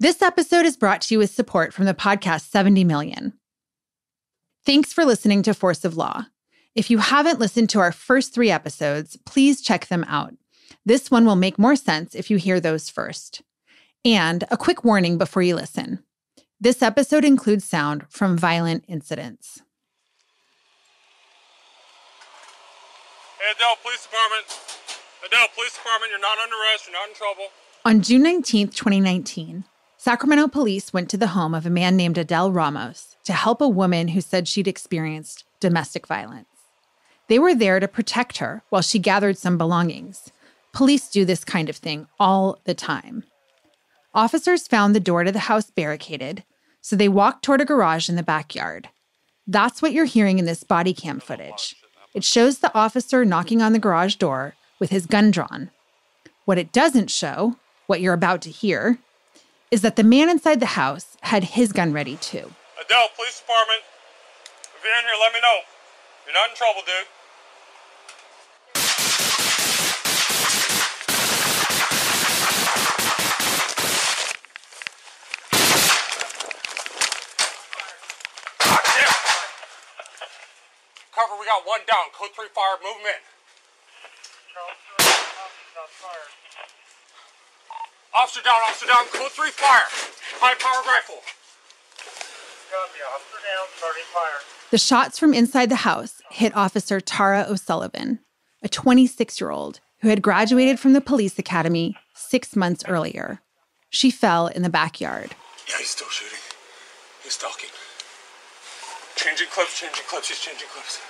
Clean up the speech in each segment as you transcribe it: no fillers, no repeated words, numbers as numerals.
This episode is brought to you with support from the podcast 70 Million. Thanks for listening to Force of Law. If you haven't listened to our first 3 episodes, please check them out. This one will make more sense if you hear those first. And a quick warning before you listen. This episode includes sound from violent incidents. Hey, Adele Police Department, you're not under arrest, you're not in trouble. On June 19th, 2019, Sacramento police went to the home of a man named Adele Ramos to help a woman who said she'd experienced domestic violence. They were there to protect her while she gathered some belongings. Police do this kind of thing all the time. Officers found the door to the house barricaded, so they walked toward a garage in the backyard. That's what you're hearing in this body cam footage. It shows the officer knocking on the garage door with his gun drawn. What it doesn't show, what you're about to hear, is that the man inside the house had his gun ready too. Adele Police Department, if you're in here, let me know. You're not in trouble, dude. Cover, we got one down. Code 3 fire, move him in. Officer down, code 3 fire. High powered rifle. Copy, officer down, starting fire. The shots from inside the house hit Officer Tara O'Sullivan, a 26-year-old who had graduated from the police academy 6 months earlier. She fell in the backyard. Yeah, he's still shooting. He's stalking. Changing clips, he's changing clips.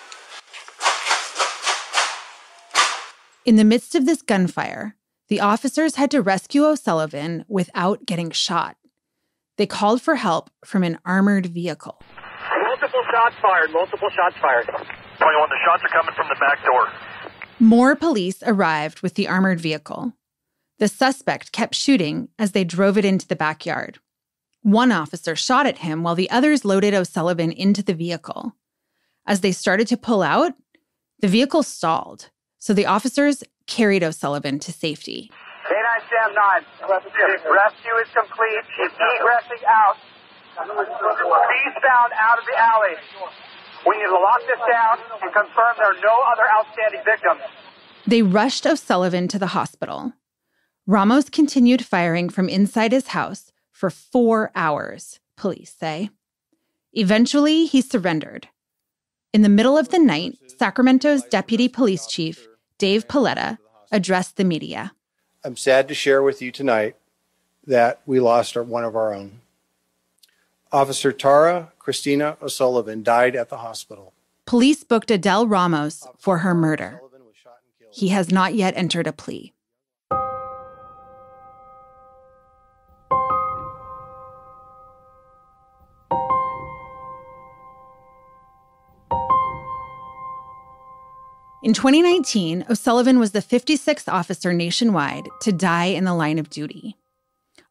In the midst of this gunfire, the officers had to rescue O'Sullivan without getting shot. They called for help from an armored vehicle. Multiple shots fired. 21, the shots are coming from the back door. More police arrived with the armored vehicle. The suspect kept shooting as they drove it into the backyard. One officer shot at him while the others loaded O'Sullivan into the vehicle. As they started to pull out, the vehicle stalled, so the officers carried O'Sullivan to safety. K9 Sam 9. Rescue is complete. She's egressing out. Eastbound out of the alley. We need to lock this down and confirm there are no other outstanding victims. They rushed O'Sullivan to the hospital. Ramos continued firing from inside his house for 4 hours, police say. Eventually, he surrendered. In the middle of the night, Sacramento's deputy police chief, Dave Paletta, addressed the media. I'm sad to share with you tonight that we lost one of our own. Officer Tara Christina O'Sullivan died at the hospital. Police booked Adele Ramos for her murder. He has not yet entered a plea. In 2019, O'Sullivan was the 56th officer nationwide to die in the line of duty.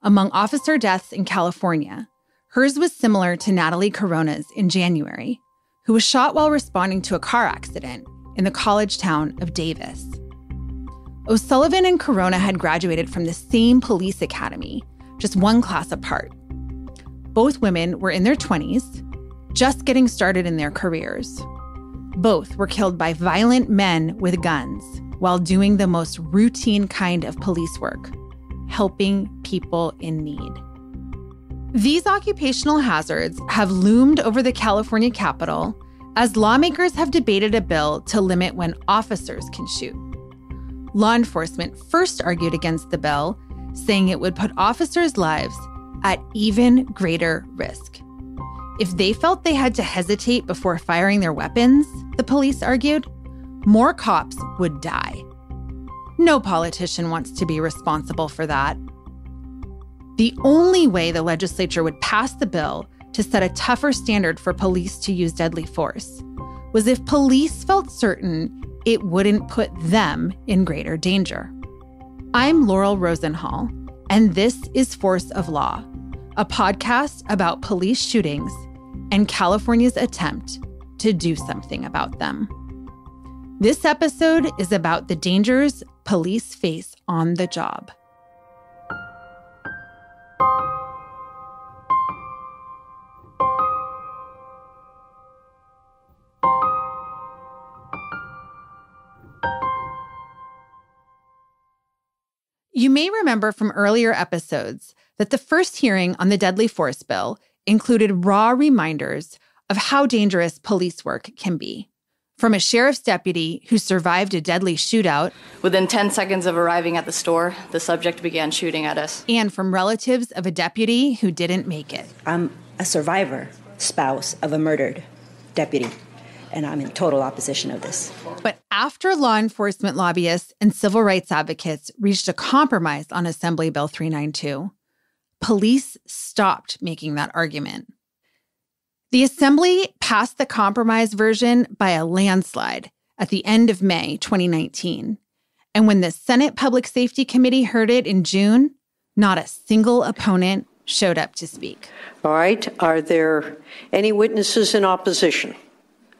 Among officer deaths in California, hers was similar to Natalie Corona's in January, who was shot while responding to a car accident in the college town of Davis. O'Sullivan and Corona had graduated from the same police academy, just one class apart. Both women were in their 20s, just getting started in their careers. Both were killed by violent men with guns while doing the most routine kind of police work, helping people in need. These occupational hazards have loomed over the California Capitol as lawmakers have debated a bill to limit when officers can shoot. Law enforcement first argued against the bill, saying it would put officers' lives at even greater risk. If they felt they had to hesitate before firing their weapons, the police argued, more cops would die. No politician wants to be responsible for that. The only way the legislature would pass the bill to set a tougher standard for police to use deadly force was if police felt certain it wouldn't put them in greater danger. I'm Laurel Rosenhall, and this is Force of Law, a podcast about police shootings and California's attempt to do something about them. This episode is about the dangers police face on the job. You may remember from earlier episodes that the first hearing on the deadly force bill included raw reminders of how dangerous police work can be. From a sheriff's deputy who survived a deadly shootout. Within 10 seconds of arriving at the store, the subject began shooting at us. And from relatives of a deputy who didn't make it. I'm a survivor, spouse of a murdered deputy, and I'm in total opposition of this. But after law enforcement lobbyists and civil rights advocates reached a compromise on Assembly Bill 392, police stopped making that argument. The Assembly passed the compromise version by a landslide at the end of May 2019. And when the Senate Public Safety Committee heard it in June, not a single opponent showed up to speak. All right. Are there any witnesses in opposition?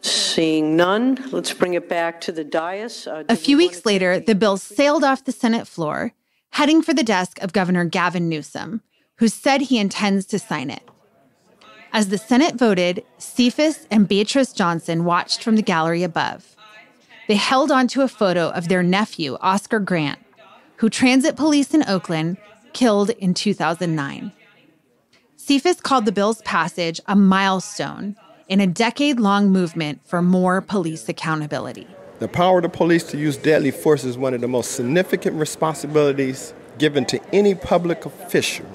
Seeing none, let's bring it back to the dais. A few weeks later, the bill sailed off the Senate floor, heading for the desk of Governor Gavin Newsom, who said he intends to sign it. As the Senate voted, Cephas and Beatrice Johnson watched from the gallery above. They held onto a photo of their nephew, Oscar Grant, who transit police in Oakland killed in 2009. Cephas called the bill's passage a milestone in a decade-long movement for more police accountability. The power of the police to use deadly force is one of the most significant responsibilities given to any public official.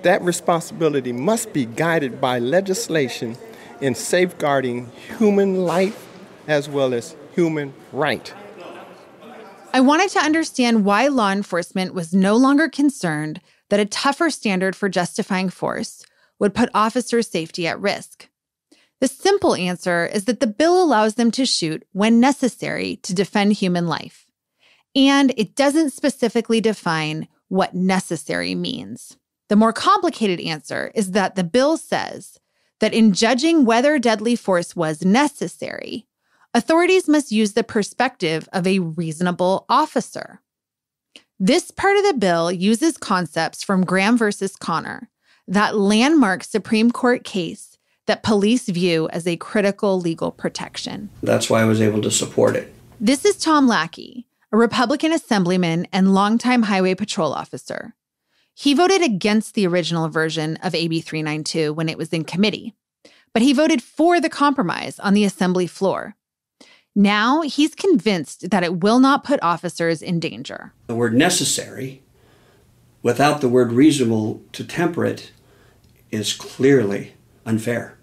That responsibility must be guided by legislation in safeguarding human life as well as human right. I wanted to understand why law enforcement was no longer concerned that a tougher standard for justifying force would put officers' safety at risk. The simple answer is that the bill allows them to shoot when necessary to defend human life. And it doesn't specifically define what necessary means. The more complicated answer is that the bill says that in judging whether deadly force was necessary, authorities must use the perspective of a reasonable officer. This part of the bill uses concepts from Graham versus Connor, that landmark Supreme Court case that police view as a critical legal protection. That's why I was able to support it. This is Tom Lackey, a Republican assemblyman and longtime highway patrol officer. He voted against the original version of AB 392 when it was in committee, but he voted for the compromise on the assembly floor. Now he's convinced that it will not put officers in danger. The word necessary, without the word reasonable to temper it, is clearly unfair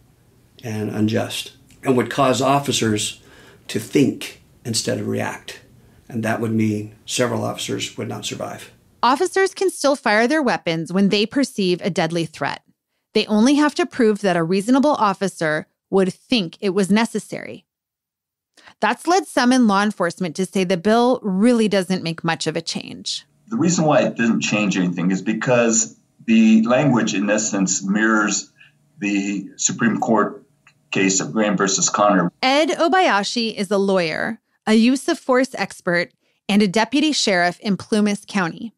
and unjust and would cause officers to think instead of react. And that would mean several officers would not survive. Officers can still fire their weapons when they perceive a deadly threat. They only have to prove that a reasonable officer would think it was necessary. That's led some in law enforcement to say the bill really doesn't make much of a change. The reason why it doesn't change anything is because the language, in essence, mirrors the Supreme Court case of Graham versus Connor. Ed Obayashi is a lawyer, a use of force expert, and a deputy sheriff in Plumas County.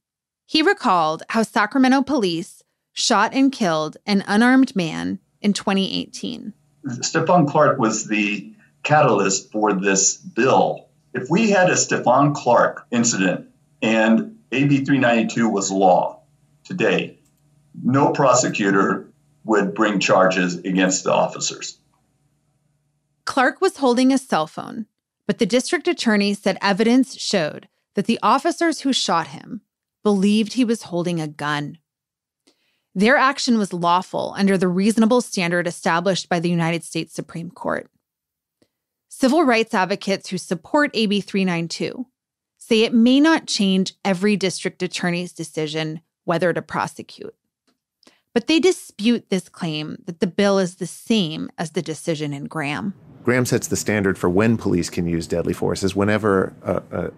He recalled how Sacramento police shot and killed an unarmed man in 2018. Stephon Clark was the catalyst for this bill. If we had a Stephon Clark incident and AB 392 was law today, no prosecutor would bring charges against the officers. Clark was holding a cell phone, but the district attorney said evidence showed that the officers who shot him believed he was holding a gun. Their action was lawful under the reasonable standard established by the United States Supreme Court. Civil rights advocates who support AB 392 say it may not change every district attorney's decision whether to prosecute. But they dispute this claim that the bill is the same as the decision in Graham. Graham sets the standard for when police can use deadly force as whenever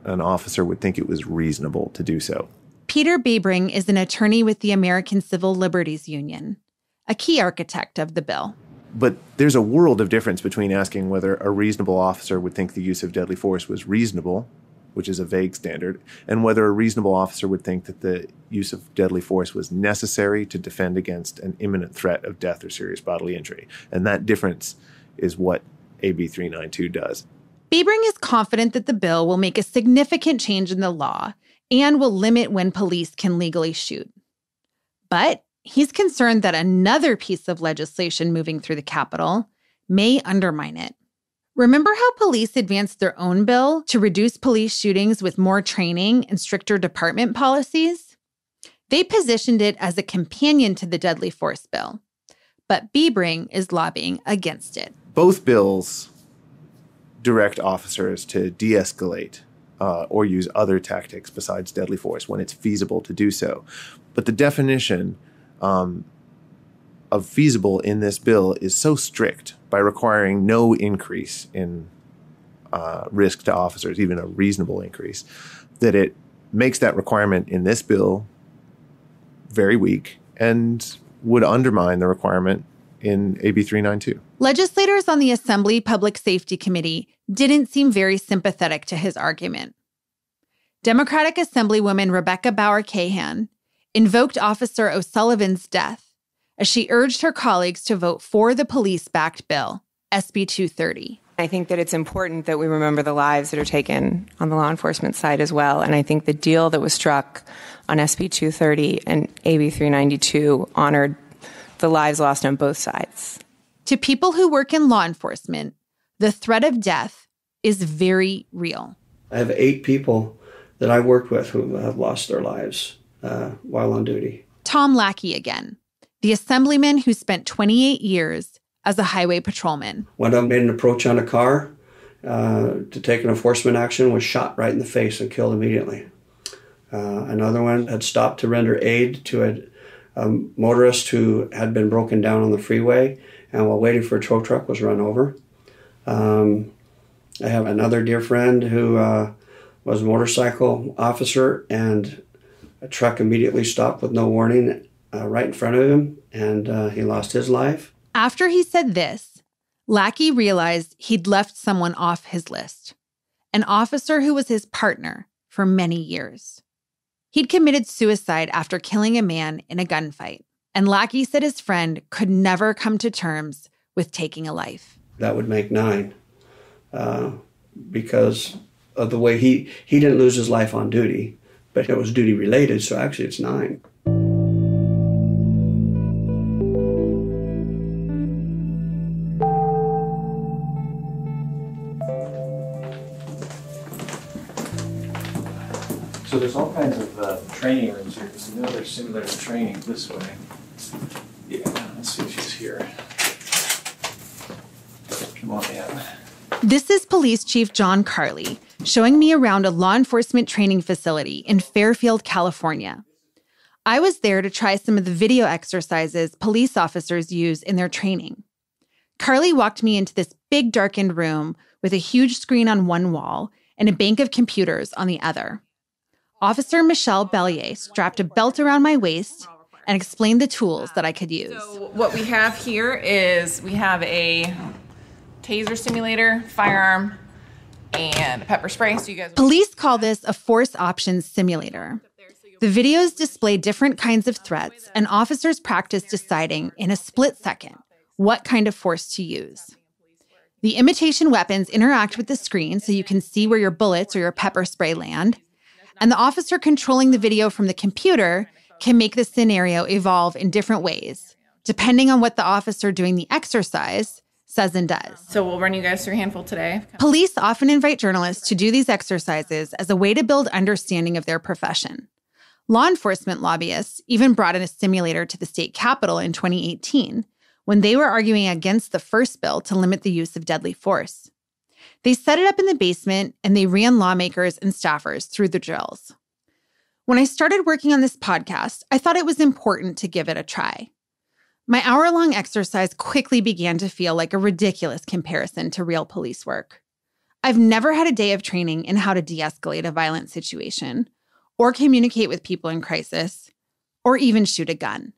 an officer would think it was reasonable to do so. Peter Babring is an attorney with the American Civil Liberties Union, a key architect of the bill. But there's a world of difference between asking whether a reasonable officer would think the use of deadly force was reasonable, which is a vague standard, and whether a reasonable officer would think that the use of deadly force was necessary to defend against an imminent threat of death or serious bodily injury. And that difference is what AB 392 does. Babring is confident that the bill will make a significant change in the law and will limit when police can legally shoot. But he's concerned that another piece of legislation moving through the Capitol may undermine it. Remember how police advanced their own bill to reduce police shootings with more training and stricter department policies? They positioned it as a companion to the deadly force bill, but Biebring is lobbying against it. Both bills direct officers to de-escalate or use other tactics besides deadly force when it's feasible to do so. But the definition of feasible in this bill is so strict by requiring no increase in risk to officers, even a reasonable increase, that it makes that requirement in this bill very weak and would undermine the requirement in AB 392. Legislators on the Assembly Public Safety Committee didn't seem very sympathetic to his argument. Democratic Assemblywoman Rebecca Bauer-Cahan invoked Officer O'Sullivan's death as she urged her colleagues to vote for the police-backed bill, SB 230. I think that it's important that we remember the lives that are taken on the law enforcement side as well. And I think the deal that was struck on SB 230 and AB 392 honored the lives lost on both sides. To people who work in law enforcement, the threat of death is very real. I have 8 people that I worked with who have lost their lives while on duty. Tom Lackey again, the assemblyman who spent 28 years as a highway patrolman. One of them made an approach on a car to take an enforcement action, was shot right in the face and killed immediately. Another one had stopped to render aid to a motorist who had been broken down on the freeway and while waiting for a tow truck was run over. I have another dear friend who was a motorcycle officer, and a truck immediately stopped with no warning right in front of him, and he lost his life. After he said this, Lackey realized he'd left someone off his list, an officer who was his partner for many years. He'd committed suicide after killing a man in a gunfight, and Lackey said his friend could never come to terms with taking a life. That would make 9, because of the way he didn't lose his life on duty, but it was duty related, so actually it's 9. So there's all kinds of training rooms here. There's another simulator training this way. Yeah, let's see if she's here. Come on in. This is Police Chief John Carley showing me around a law enforcement training facility in Fairfield, California. I was there to try some of the video exercises police officers use in their training. Carley walked me into this big darkened room with a huge screen on one wall and a bank of computers on the other. Officer Michelle Bellier strapped a belt around my waist and explained the tools that I could use. So what we have here is we have a taser simulator, firearm, and pepper spray. So you guys. Police call this a force options simulator. The videos display different kinds of threats, and officers practice deciding in a split second what kind of force to use. The imitation weapons interact with the screen so you can see where your bullets or your pepper spray land. And the officer controlling the video from the computer can make the scenario evolve in different ways, depending on what the officer doing the exercise says and does. So we'll run you guys through a handful today. Police often invite journalists to do these exercises as a way to build understanding of their profession. Law enforcement lobbyists even brought in a simulator to the state capitol in 2018 when they were arguing against the first bill to limit the use of deadly force. They set it up in the basement, and they ran lawmakers and staffers through the drills. When I started working on this podcast, I thought it was important to give it a try. My hour-long exercise quickly began to feel like a ridiculous comparison to real police work. I've never had a day of training in how to de-escalate a violent situation, or communicate with people in crisis, or even shoot a gun.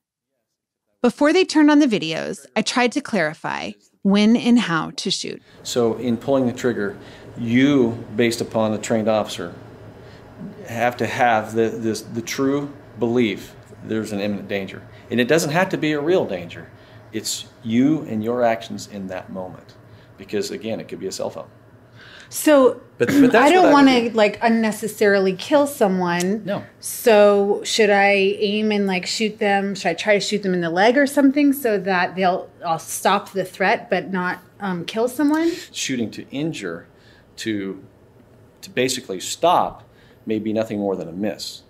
Before they turned on the videos, I tried to clarify when and how to shoot. So in pulling the trigger, you, based upon the trained officer, have to have the true belief there's an imminent danger. And it doesn't have to be a real danger. It's you and your actions in that moment. Because again, it could be a cell phone. So But I don't want to like unnecessarily kill someone. No. So should I aim and like shoot them? Should I try to shoot them in the leg or something so that I'll stop the threat but not kill someone? Shooting to injure, to basically stop, may be nothing more than a miss.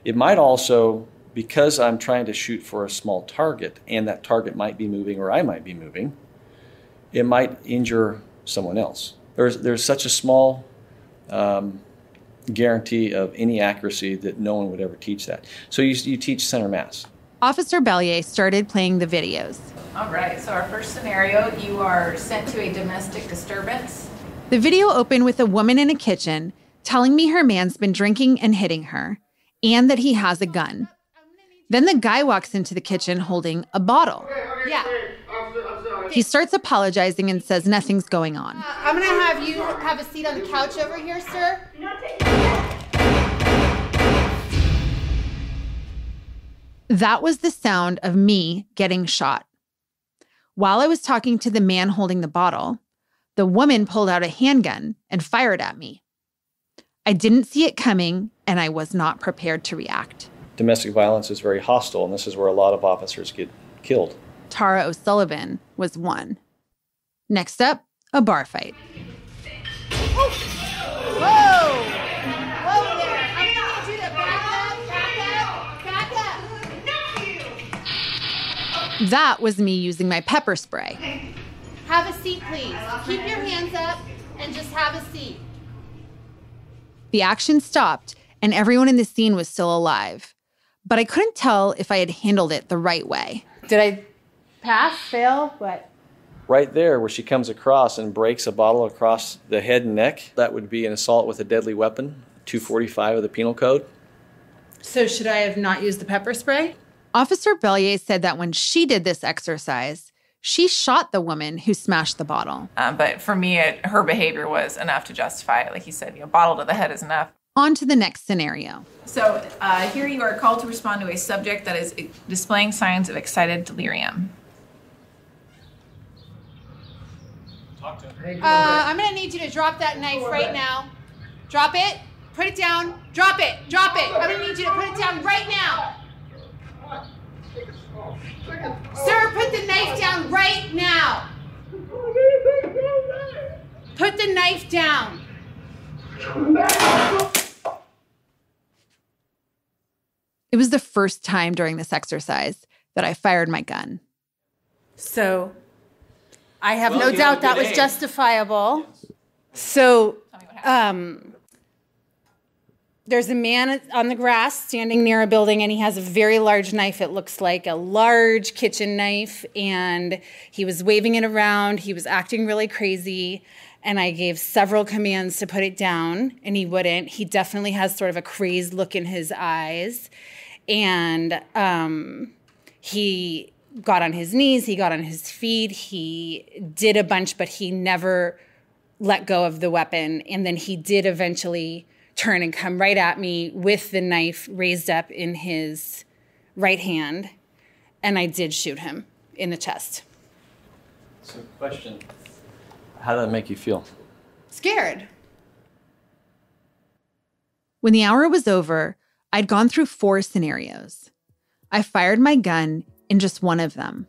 It might also, because I'm trying to shoot for a small target, and that target might be moving or I might be moving, it might injure someone else. There's such a small guarantee of any accuracy that no one would ever teach that. So you teach center mass. Officer Bellier started playing the videos. All right, so our first scenario, you are sent to a domestic disturbance. The video opened with a woman in a kitchen telling me her man's been drinking and hitting her, and that he has a gun. Then the guy walks into the kitchen holding a bottle. Yeah. He starts apologizing and says nothing's going on. I'm going to have you have a seat on the couch over here, sir. That was the sound of me getting shot. While I was talking to the man holding the bottle, the woman pulled out a handgun and fired at me. I didn't see it coming, and I was not prepared to react. Domestic violence is very hostile, and this is where a lot of officers get killed. Tara O'Sullivan was one. Next up, a bar fight. Whoa! Whoa there! I'm going to need you to back up. That was me using my pepper spray. Have a seat, please. Keep your hands up and just have a seat. The action stopped, and everyone in the scene was still alive. But I couldn't tell if I had handled it the right way. Did I pass, fail, what? Right there, where she comes across and breaks a bottle across the head and neck, that would be an assault with a deadly weapon, 245 of the Penal Code. So should I have not used the pepper spray? Officer Bellier said that when she did this exercise, she shot the woman who smashed the bottle. But for me, her behavior was enough to justify it. Like you said, bottle to the head is enough. On to the next scenario. So here you are called to respond to a subject that is displaying signs of excited delirium. I'm going to need you to drop that knife right now. Drop it. Put it down. Drop it. Drop it. I'm going to need you to put it down right now. Sir, put the knife down right now. Put the knife down. It was the first time during this exercise that I fired my gun. So I have no doubt that was justifiable. So there's a man on the grass standing near a building, and he has a very large knife. It looks like a large kitchen knife, and he was waving it around. He was acting really crazy, and I gave several commands to put it down, and he wouldn't. He definitely has sort of a crazed look in his eyes, and he got on his knees, he got on his feet, he did a bunch, but he never let go of the weapon, and then he did eventually turn and come right at me with the knife raised up in his right hand, and I did shoot him in the chest. So question, how did that make you feel? Scared. When the hour was over, I'd gone through 4 scenarios. I fired my gun in just one of them.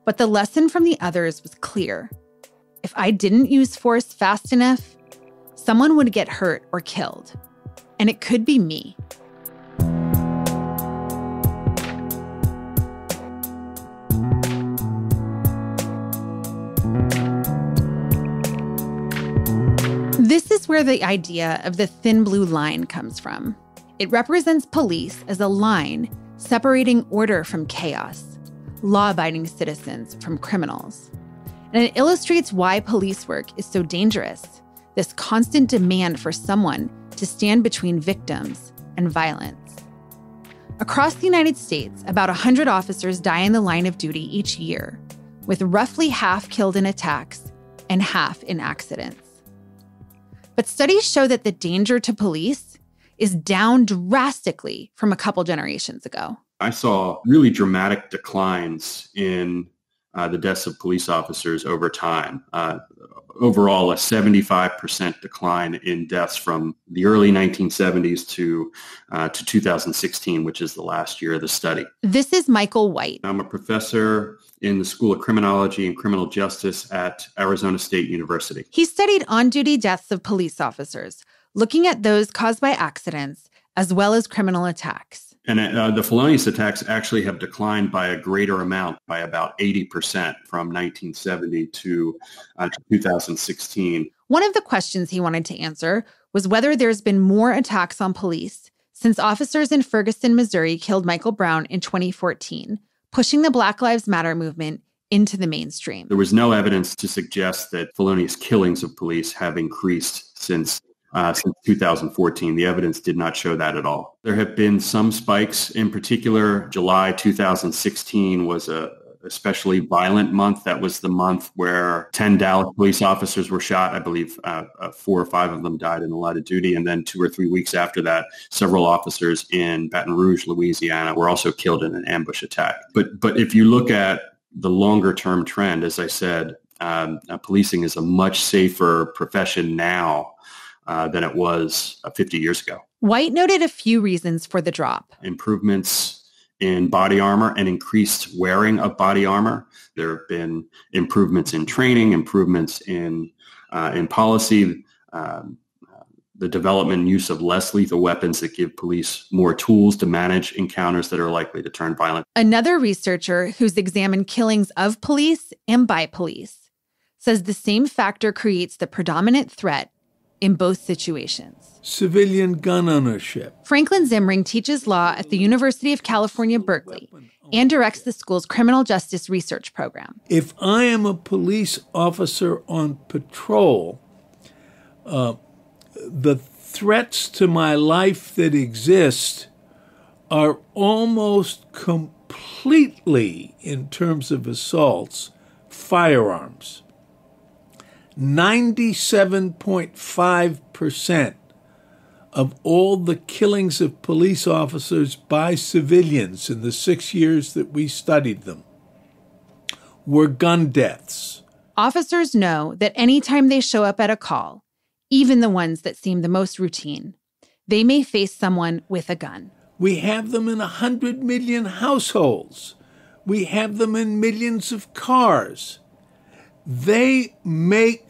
But the lesson from the others was clear. If I didn't use force fast enough, someone would get hurt or killed. And it could be me. This is where the idea of the thin blue line comes from. It represents police as a line separating order from chaos, law-abiding citizens from criminals. And it illustrates why police work is so dangerous, this constant demand for someone to stand between victims and violence. Across the United States, about 100 officers die in the line of duty each year, with roughly half killed in attacks and half in accidents. But studies show that the danger to police is down drastically from a couple generations ago. I saw really dramatic declines in the deaths of police officers over time. Overall, a 75% decline in deaths from the early 1970s to 2016, which is the last year of the study. This is Michael White. I'm a professor in the School of Criminology and Criminal Justice at Arizona State University. He studied on-duty deaths of police officers, looking at those caused by accidents as well as criminal attacks. And the felonious attacks actually have declined by a greater amount, by about 80% from 1970 to 2016. One of the questions he wanted to answer was whether there's been more attacks on police since officers in Ferguson, Missouri killed Michael Brown in 2014, pushing the Black Lives Matter movement into the mainstream. There was no evidence to suggest that felonious killings of police have increased since 2014. The evidence did not show that at all. There have been some spikes. In particular, July 2016 was a especially violent month. That was the month where 10 Dallas police officers were shot. I believe 4 or 5 of them died in the line of duty. And then 2 or 3 weeks after that, several officers in Baton Rouge, Louisiana, were also killed in an ambush attack. But if you look at the longer term trend, as I said, policing is a much safer profession now than it was 50 years ago. White noted a few reasons for the drop. Improvements in body armor and increased wearing of body armor. There have been improvements in training, improvements in policy, the development and use of less lethal weapons that give police more tools to manage encounters that are likely to turn violent. Another researcher who's examined killings of police and by police says the same factor creates the predominant threat in both situations. Civilian gun ownership. Franklin Zimring teaches law at the University of California, Berkeley, and directs the school's criminal justice research program. If I am a police officer on patrol, the threats to my life that exist are almost completely, in terms of assaults, firearms. 97.5% of all the killings of police officers by civilians in the 6 years that we studied them were gun deaths. Officers know that anytime they show up at a call, even the ones that seem the most routine, they may face someone with a gun. We have them in 100 million households. We have them in millions of cars. They make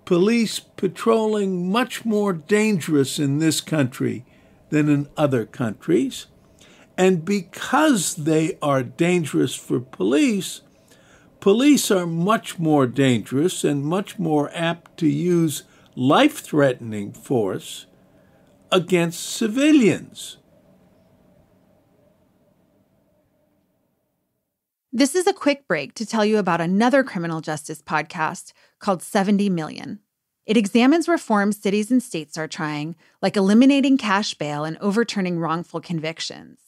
police patrolling much more dangerous in this country than in other countries. And because they are dangerous for police, police are much more dangerous and much more apt to use life-threatening force against civilians. This is a quick break to tell you about another criminal justice podcast called 70 Million. It examines reforms cities and states are trying, like eliminating cash bail and overturning wrongful convictions.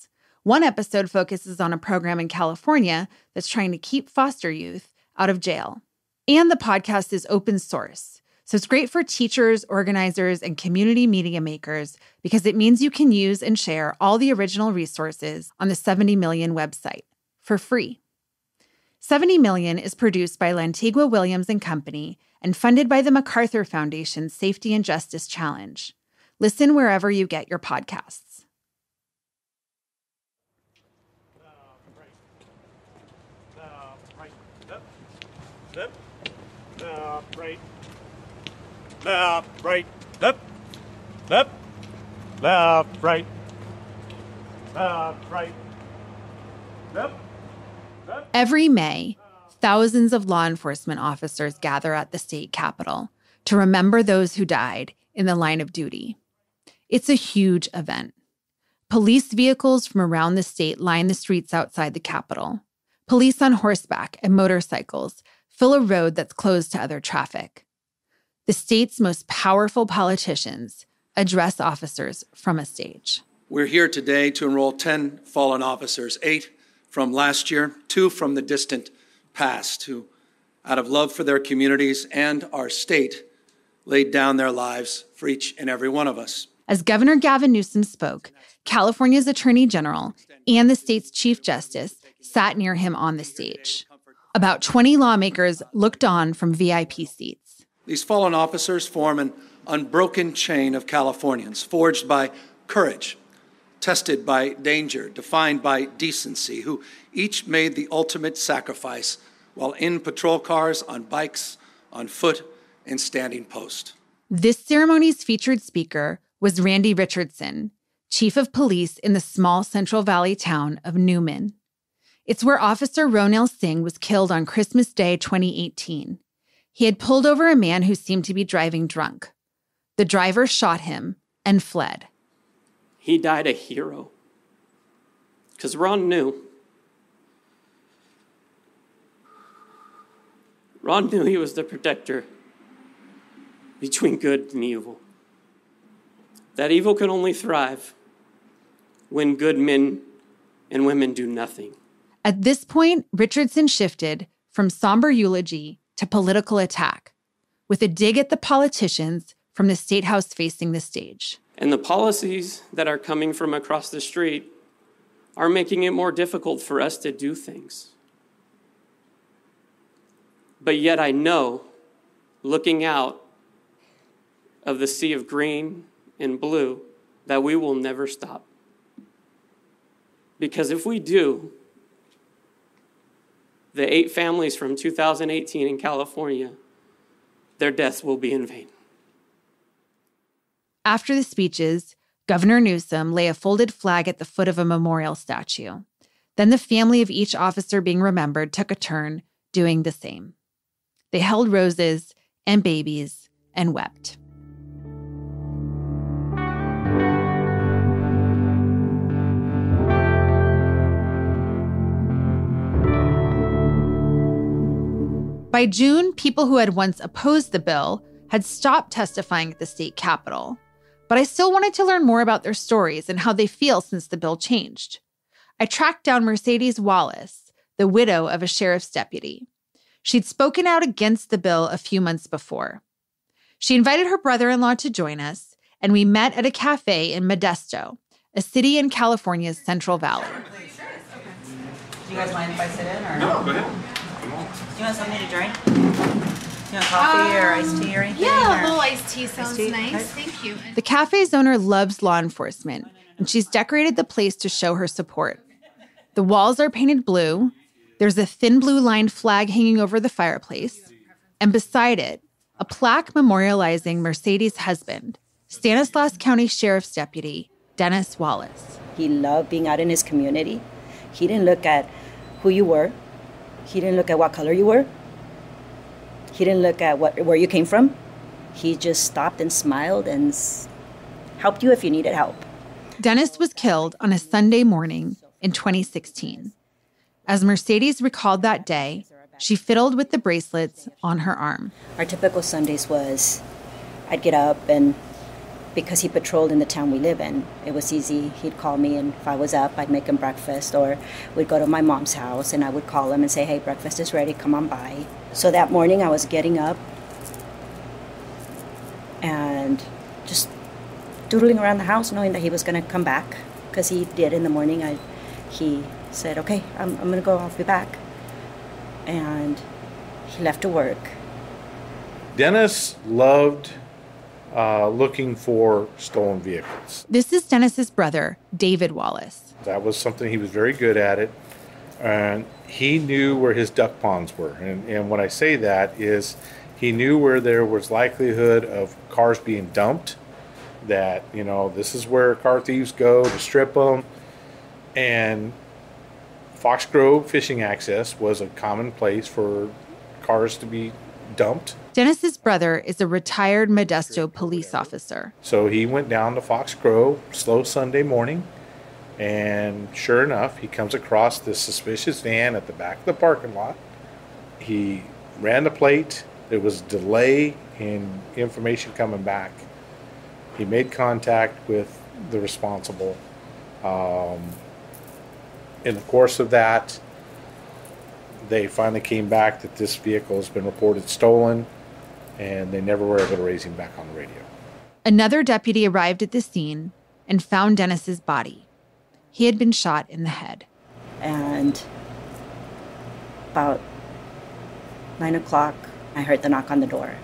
One episode focuses on a program in California that's trying to keep foster youth out of jail. And the podcast is open source, so it's great for teachers, organizers, and community media makers because it means you can use and share all the original resources on the 70 Million website for free. 70 Million is produced by Lantigua Williams and Company and funded by the MacArthur Foundation's Safety and Justice Challenge. Listen wherever you get your podcasts. Every May, thousands of law enforcement officers gather at the state capitol to remember those who died in the line of duty. It's a huge event. Police vehicles from around the state line the streets outside the Capitol. Police on horseback and motorcycles fill a road that's closed to other traffic. The state's most powerful politicians address officers from a stage. We're here today to enroll 10 fallen officers, 8 from last year, 2 from the distant past, who, out of love for their communities and our state, laid down their lives for each and every one of us. As Governor Gavin Newsom spoke, California's Attorney General and the state's Chief Justice sat near him on the stage. About 20 lawmakers looked on from VIP seats. These fallen officers form an unbroken chain of Californians, forged by courage, tested by danger, defined by decency, who each made the ultimate sacrifice while in patrol cars, on bikes, on foot, and standing post. This ceremony's featured speaker was Randy Richardson, chief of police in the small Central Valley town of Newman. It's where Officer Ronil Singh was killed on Christmas Day 2018. He had pulled over a man who seemed to be driving drunk. The driver shot him and fled. He died a hero. Because Ron knew. Ron knew he was the protector between good and evil. That evil can only thrive when good men and women do nothing. At this point, Richardson shifted from somber eulogy to political attack, with a dig at the politicians from the State House facing the stage. And the policies that are coming from across the street are making it more difficult for us to do things. But yet I know, looking out of the sea of green and blue, that we will never stop. Because if we do, the 8 families from 2018 in California, their deaths will be in vain. After the speeches, Governor Newsom lay a folded flag at the foot of a memorial statue. Then the family of each officer being remembered took a turn doing the same. They held roses and babies and wept. By June, people who had once opposed the bill had stopped testifying at the state capitol. But I still wanted to learn more about their stories and how they feel since the bill changed. I tracked down Mercedes Wallace, the widow of a sheriff's deputy. She'd spoken out against the bill a few months before. She invited her brother-in-law to join us, and we met at a cafe in Modesto, a city in California's Central Valley. Do you guys mind if I sit in? Or? No, go ahead. Do you want something to drink? You want coffee or iced tea or anything? Yeah, or? a little iced tea sounds nice. Okay. Thank you. The cafe's owner loves law enforcement, and she's decorated the place to show her support. The walls are painted blue. There's a thin blue-lined flag hanging over the fireplace. And beside it, a plaque memorializing Mercedes' husband, Stanislaus County Sheriff's Deputy Dennis Wallace. He loved being out in his community. He didn't look at who you were. He didn't look at what color you were. He didn't look at where you came from. He just stopped and smiled and helped you if you needed help. Dennis was killed on a Sunday morning in 2016. As Mercedes recalled that day, she fiddled with the bracelets on her arm. Our typical Sundays was I'd get up, and because he patrolled in the town we live in, it was easy. He'd call me, and if I was up, I'd make him breakfast, or we'd go to my mom's house, and I would call him and say, hey, breakfast is ready, come on by. So that morning I was getting up and just doodling around the house, knowing that he was going to come back, because he did in the morning. He said, okay, I'm going to go, I'll be back. And he left to work. Dennis loved looking for stolen vehicles. This is Dennis's brother, David Wallace. That was something he was very good at it. And he knew where his duck ponds were. And when I say that is he knew where there was likelihood of cars being dumped, that, you know, this is where car thieves go to strip them. And Fox Grove fishing access was a common place for cars to be dumped. Dennis's brother is a retired Modesto police officer. So he went down to Fox Grove, slow Sunday morning, and sure enough, he comes across this suspicious van at the back of the parking lot. He ran the plate. There was a delay in information coming back. He made contact with the responsible. In the course of that, they finally came back that this vehicle has been reported stolen, and they never were able to raise him back on the radio. Another deputy arrived at the scene and found Dennis's body. He had been shot in the head. And about 9 o'clock, I heard the knock on the door.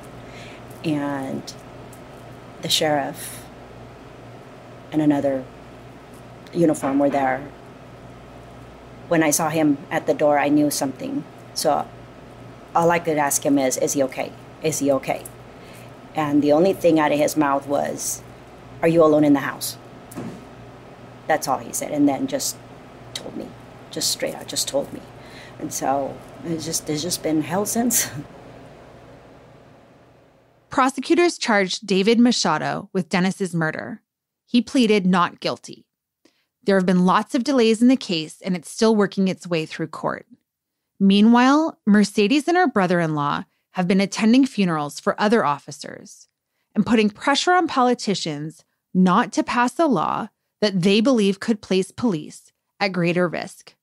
And the sheriff and another uniform were there. When I saw him at the door, I knew something. So all I could ask him is he okay? Is he okay? And the only thing out of his mouth was, are you alone in the house? That's all he said. And then just told me, just straight out, just told me. And so it's just been hell since. Prosecutors charged David Machado with Dennis's murder. He pleaded not guilty. There have been lots of delays in the case, and it's still working its way through court. Meanwhile, Mercedes and her brother-in-law have been attending funerals for other officers and putting pressure on politicians not to pass a law that they believe could place police at greater risk.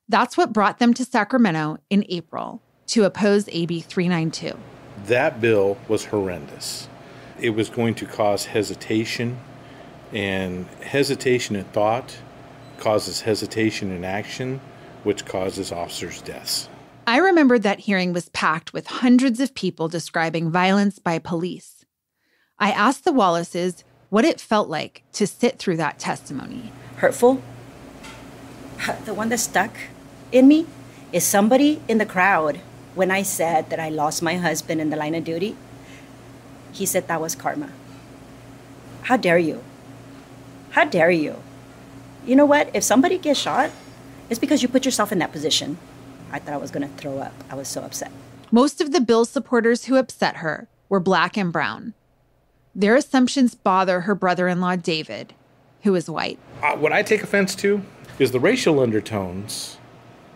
That's what brought them to Sacramento in April to oppose AB 392. That bill was horrendous. It was going to cause hesitation, and hesitation in thought causes hesitation in action, which causes officers' deaths. I remembered that hearing was packed with hundreds of people describing violence by police. I asked the Wallaces what it felt like to sit through that testimony. Hurtful? The one that stuck in me is somebody in the crowd. When I said that I lost my husband in the line of duty, he said that was karma. How dare you? How dare you? You know what? If somebody gets shot, it's because you put yourself in that position. I thought I was going to throw up. I was so upset. Most of the bill supporters who upset her were Black and brown. Their assumptions bother her brother-in-law, David, who is white. What I take offense to is the racial undertones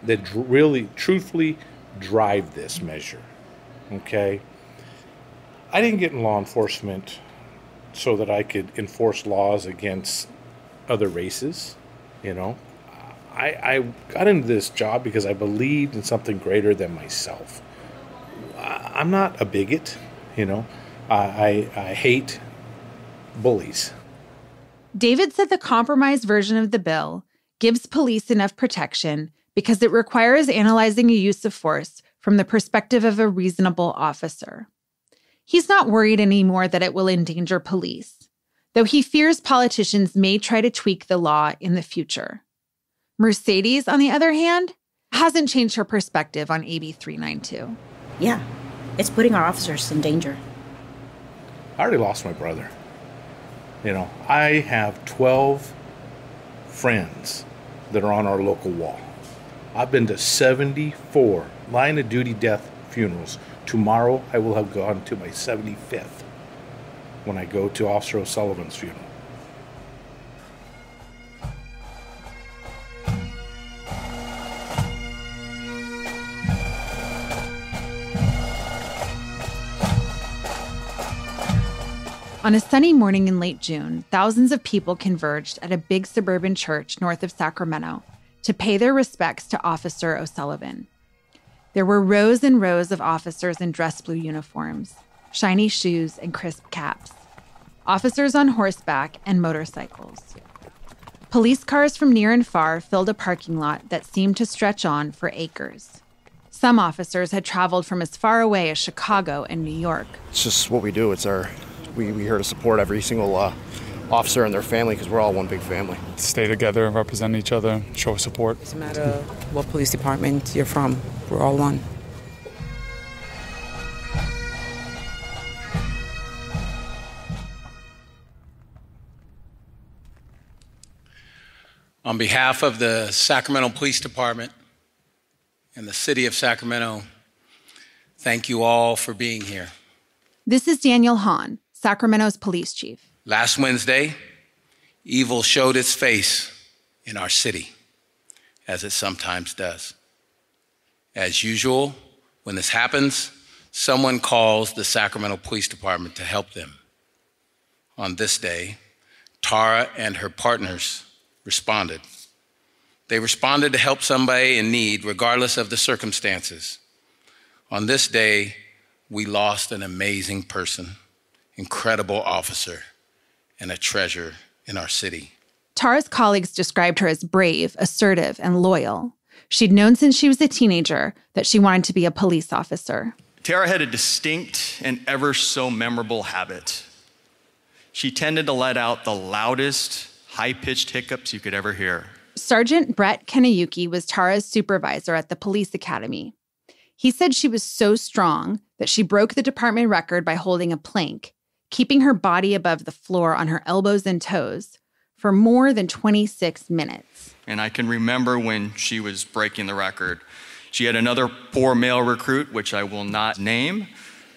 that really, truthfully drive this measure, okay? I didn't get in law enforcement so that I could enforce laws against other races, you know? I got into this job because I believed in something greater than myself. I'm not a bigot, you know? I hate bullies. David said the compromise version of the bill gives police enough protection because it requires analyzing a use of force from the perspective of a reasonable officer. He's not worried anymore that it will endanger police, though he fears politicians may try to tweak the law in the future. Mercedes, on the other hand, hasn't changed her perspective on AB 392. Yeah, it's putting our officers in danger. I already lost my brother. You know, I have 12 friends that are on our local wall. I've been to 74 line of duty death funerals. Tomorrow I will have gone to my 75th when I go to Officer O'Sullivan's funeral. On a sunny morning in late June, thousands of people converged at a big suburban church north of Sacramento to pay their respects to Officer O'Sullivan. There were rows and rows of officers in dress blue uniforms, shiny shoes, and crisp caps. Officers on horseback and motorcycles. Police cars from near and far filled a parking lot that seemed to stretch on for acres. Some officers had traveled from as far away as Chicago and New York. It's just what we do. We're here to support every single officer and their family because we're all one big family. Stay together, represent each other, show support. It doesn't matter what police department you're from. We're all one. On behalf of the Sacramento Police Department and the City of Sacramento, thank you all for being here. This is Daniel Hahn, Sacramento's police chief. Last Wednesday, evil showed its face in our city, as it sometimes does. As usual, when this happens, someone calls the Sacramento Police Department to help them. On this day, Tara and her partners responded. They responded to help somebody in need, regardless of the circumstances. On this day, we lost an amazing person, incredible officer, and a treasure in our city. Tara's colleagues described her as brave, assertive, and loyal. She'd known since she was a teenager that she wanted to be a police officer. Tara had a distinct and ever so memorable habit. She tended to let out the loudest, high-pitched hiccups you could ever hear. Sergeant Brett Kenayuki was Tara's supervisor at the police academy. He said she was so strong that she broke the department record by holding a plank, keeping her body above the floor on her elbows and toes for more than 26 minutes. And I can remember when she was breaking the record. She had another poor male recruit, which I will not name,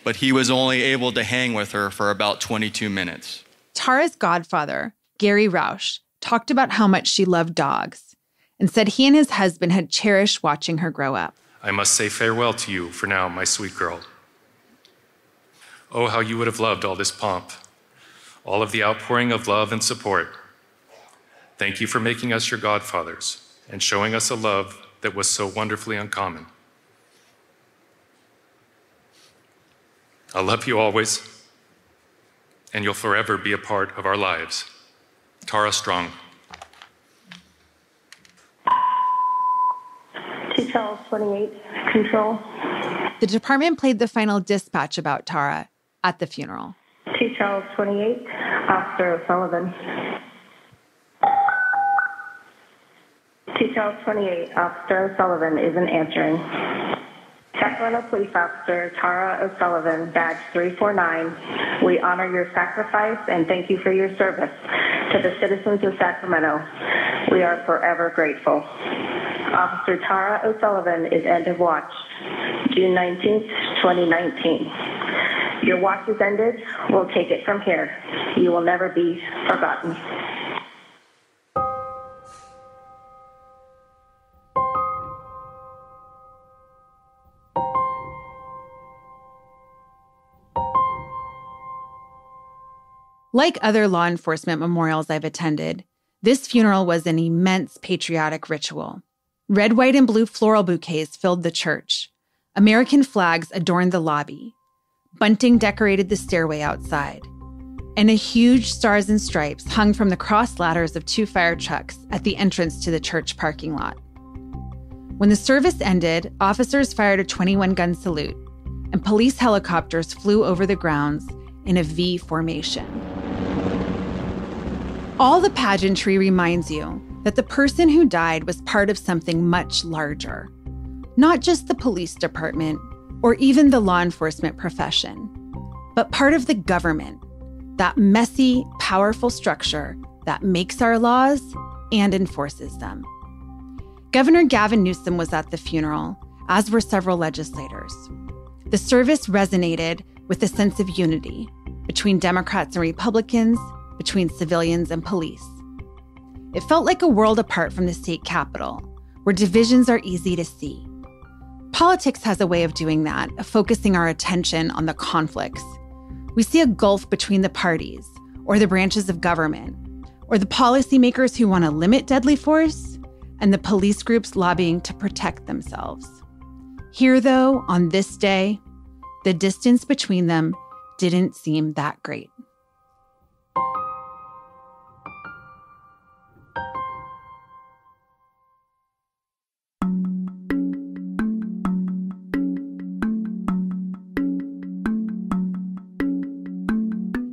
but he was only able to hang with her for about 22 minutes. Tara's godfather, Gary Rausch, talked about how much she loved dogs and said he and his husband had cherished watching her grow up. I must say farewell to you for now, my sweet girl. Oh, how you would have loved all this pomp, all of the outpouring of love and support. Thank you for making us your godfathers and showing us a love that was so wonderfully uncommon. I love you always, and you'll forever be a part of our lives. Tara Strong. Charles 28, control. The department played the final dispatch about Tara at the funeral. T. Charles 28, Officer O'Sullivan. T. Charles 28, Officer O'Sullivan isn't answering. Sacramento Police Officer Tara O'Sullivan, badge 349. We honor your sacrifice and thank you for your service to the citizens of Sacramento. We are forever grateful. Officer Tara O'Sullivan is end of watch, June 19th, 2019. Your watch is ended. We'll take it from here. You will never be forgotten. Like other law enforcement memorials I've attended, this funeral was an immense patriotic ritual. Red, white, and blue floral bouquets filled the church. American flags adorned the lobby. Bunting decorated the stairway outside. And a huge Stars and Stripes hung from the cross ladders of 2 fire trucks at the entrance to the church parking lot. When the service ended, officers fired a 21-gun salute, and police helicopters flew over the grounds in a V formation. All the pageantry reminds you that the person who died was part of something much larger. Not just the police department or even the law enforcement profession, but part of the government, that messy, powerful structure that makes our laws and enforces them. Governor Gavin Newsom was at the funeral, as were several legislators. The service resonated with a sense of unity between Democrats and Republicans, between civilians and police. It felt like a world apart from the state capitol, where divisions are easy to see. Politics has a way of doing that, of focusing our attention on the conflicts. We see a gulf between the parties, or the branches of government, or the policymakers who want to limit deadly force, and the police groups lobbying to protect themselves. Here, though, on this day, the distance between them didn't seem that great.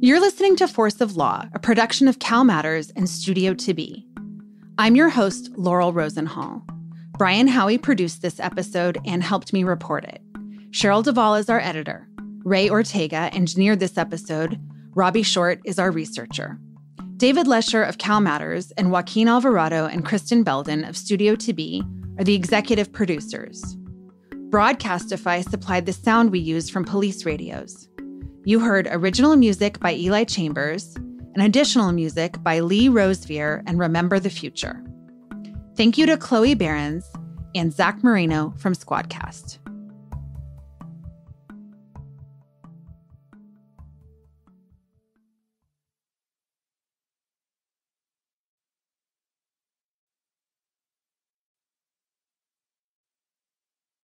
You're listening to Force of Law, a production of CalMatters and Studio To Be. I'm your host, Laurel Rosenhall. Brian Howie produced this episode and helped me report it. Cheryl Duvall is our editor. Ray Ortega engineered this episode. Robbie Short is our researcher. David Lesher of CalMatters and Joaquin Alvarado and Kristen Belden of Studio To Be are the executive producers. Broadcastify supplied the sound we use from police radios. You heard original music by Eli Chambers and additional music by Lee Rosevier and Remember the Future. Thank you to Chloe Behrens and Zach Moreno from Squadcast.